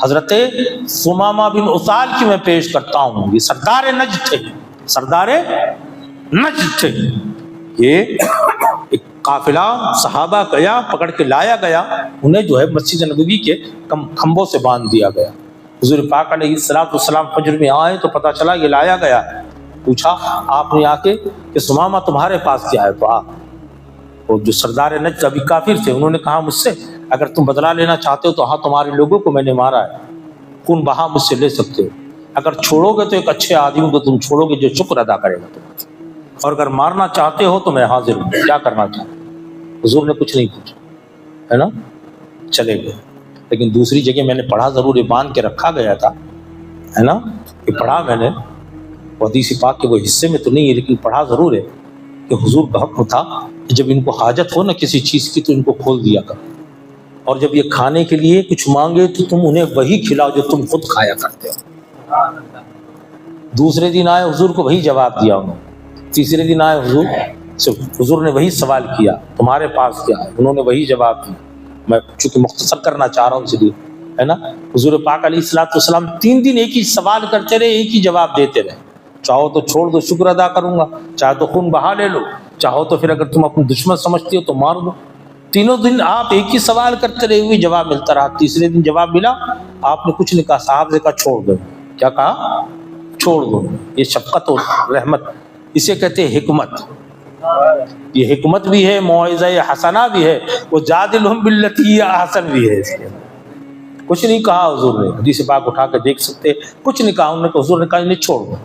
حضرت ثمامہ بن اسال کی میں پیش کرتا ہوں. یہ سردار نجد تھے، سردار نجد تھے. یہ ایک قافلہ صحابہ گیا، پکڑ کے لایا گیا، انہیں جو ہے مسجد نبوی کے کھمبوں سے باندھ دیا گیا. حضور پاک علیہ السلام فجر میں آئے تو پتہ چلا یہ لایا گیا. پوچھا آپ نے آ کے کہ ثمامہ تمہارے پاس کیا ہے؟ تو آپ وہ جو سردار نجد ابھی کافر تھے، انہوں نے کہا مجھ سے اگر تم بدلہ لینا چاہتے ہو تو ہاں تمہارے لوگوں کو میں نے مارا ہے، خون بہا مجھ سے لے سکتے ہو. اگر چھوڑو گے تو ایک اچھے آدمی کو تم چھوڑو گے جو شکر ادا کرے گا تمہارا، اور اگر مارنا چاہتے ہو تو میں حاضر ہوں. کیا کرنا چاہتے؟ حضور نے کچھ نہیں پوچھا، ہے نا، چلے گئے. لیکن دوسری جگہ میں نے پڑھا ضرور، یہ باندھ کے رکھا گیا تھا، ہے نا، یہ پڑھا میں نے، حدیث پاک کے وہ حصے میں تو نہیں ہے لیکن پڑھا ضرور ہے کہ حضور کا حکم تھا کہ جب ان کو حاجت ہو نا کسی چیز کی تو ان کو کھول دیا کرو، اور جب یہ کھانے کے لیے کچھ مانگے تو تم انہیں وہی کھلاؤ جو تم خود کھایا کرتے ہو. دوسرے دن آئے حضور کو وہی جواب دیا انہوں نے. تیسرے دن آئے حضور نے وہی سوال کیا تمہارے پاس کیا ہے؟ انہوں نے وہی جواب دیا. میں چونکہ مختصر کرنا چاہ رہا ہوں اس لیے، ہے نا. حضور پاک علیہ السلام 3 دن ایک ہی سوال کرتے رہے، ایک ہی جواب دیتے رہے. چاہو تو چھوڑ دو شکر ادا کروں گا، چاہے تو خون بہا لے لو، چاہو تو پھر اگر تم اپنے دشمن سمجھتے ہو تو مار دو. تینوں دن آپ ایک ہی سوال کرتے رہے ہوئے جواب ملتا رہا. تیسرے دن جواب ملا، آپ نے کچھ نہیں کہا، صاحب نے کہا چھوڑ دو. کیا کہا؟ چھوڑ دو. یہ شفقت اور رحمت، اسے کہتے ہیں حکمت. یہ حکمت بھی ہے، موعظہ حسنہ بھی ہے، وہ جادلہم باللتی ہی احسن بھی ہے. اس کے کچھ نہیں کہا حضور نے، حدیث پاک اٹھا کے دیکھ سکتے، کچھ نہیں کہا. انہوں نے کہا، حضور نے کہا انہیں چھوڑ دو.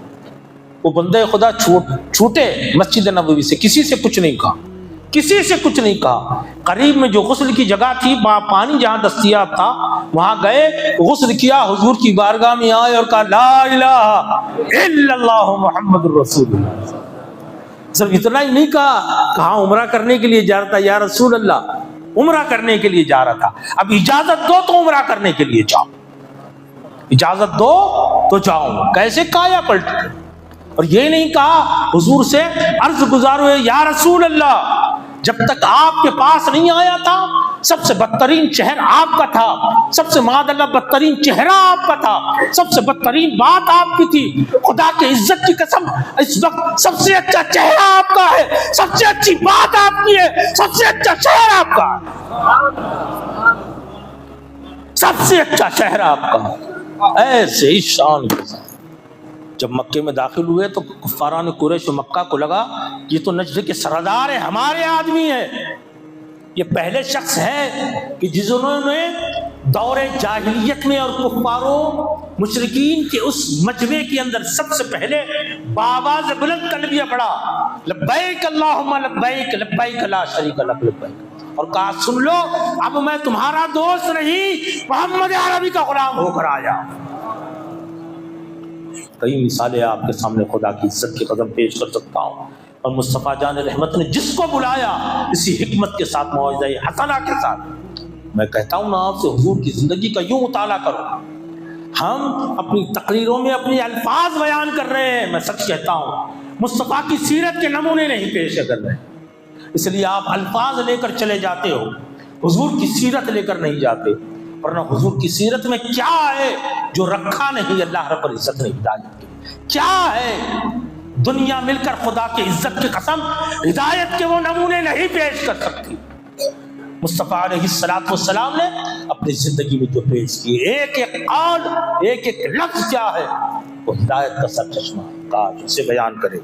وہ بندے خدا چھوٹے مسجد نبوی سے، کسی سے کچھ نہیں کہا، کسی سے کچھ نہیں کہا. قریب میں جو غسل کی جگہ تھی، پانی جہاں دستیاب تھا، وہاں گئے، غسل کیا، حضور کی بارگاہ میں آئے اور کہا لا الہ الا اللہ محمد رسول اللہ. صرف اتنا ہی نہیں کہا عمرہ کرنے کے لیے جا رہا تھا، یا رسول اللہ عمرہ کرنے کے لیے جا رہا تھا، اب اجازت دو تو عمرہ کرنے کے لیے جاؤ، اجازت دو تو جاؤ. کیسے کایا پلٹ. اور یہ نہیں کہا حضور سے عرض گزار ہوئے یا رسول اللہ، جب تک آپ کے پاس نہیں آیا تھا سب سے بدترین شہر آپ کا تھا، سب سے معاذ اللہ بدترین چہرہ آپ کا تھا، سب سے بدترین بات آپ کی تھی. خدا کی عزت کی قسم اس وقت سب سے اچھا چہرہ آپ کا ہے، سب سے اچھی بات آپ کی ہے، سب سے اچھا شہر آپ کا ہے، سب سے اچھا شہر آپ کا ہے. ایسے ہی شان کے ساتھ جب مکے میں داخل ہوئے تو کفاران قریش و مکہ کو لگا یہ تو نجد کے سردار ہیں، ہمارے آدمی ہیں. یہ پہلے شخص ہے کہ جنہوں نے دور جاہلیت میں اور کفاروں مشرکین کے اس مجمع کے اندر سب سے پہلے بآواز بلند کلمہ پڑھا لبیک اللہم لبیک لبیک لا شریک لک لبیک، اور کہا سن لو اب میں تمہارا دوست نہیں، محمد عربی کا غلام ہو کر آیا. کئی مثالیں آپ کے سامنے خدا کی عزت کے قدم پیش کر سکتا ہوں. اور مصطفیٰ جان رحمت نے جس کو بلایا اسی حکمت کے ساتھ، موعظہ حسنہ کے ساتھ. میں کہتا ہوں نا آپ سے حضور کی زندگی کا یوں مطالعہ کرو. ہم اپنی تقریروں میں اپنے الفاظ بیان کر رہے ہیں، میں سچ کہتا ہوں مصطفیٰ کی سیرت کے نمونے نہیں پیش کر رہے، اس لیے آپ الفاظ لے کر چلے جاتے ہو، حضور کی سیرت لے کر نہیں جاتے. ورنہ حضور کی سیرت میں کیا ہے جو رکھا نہیں اللہ رب العزت نے ہدایت کے لیے؟ کیا ہے؟ دنیا مل کر خدا کی عزت کی قسم ہدایت کے وہ نمونے نہیں پیش کر سکتی. مصطفیٰ علیہ السلام نے اپنی زندگی میں جو پیش کی، ایک ایک قول، ایک ایک لفظ کیا ہے، وہ ہدایت کا سر چشمہ. کاش اسے بیان کرے.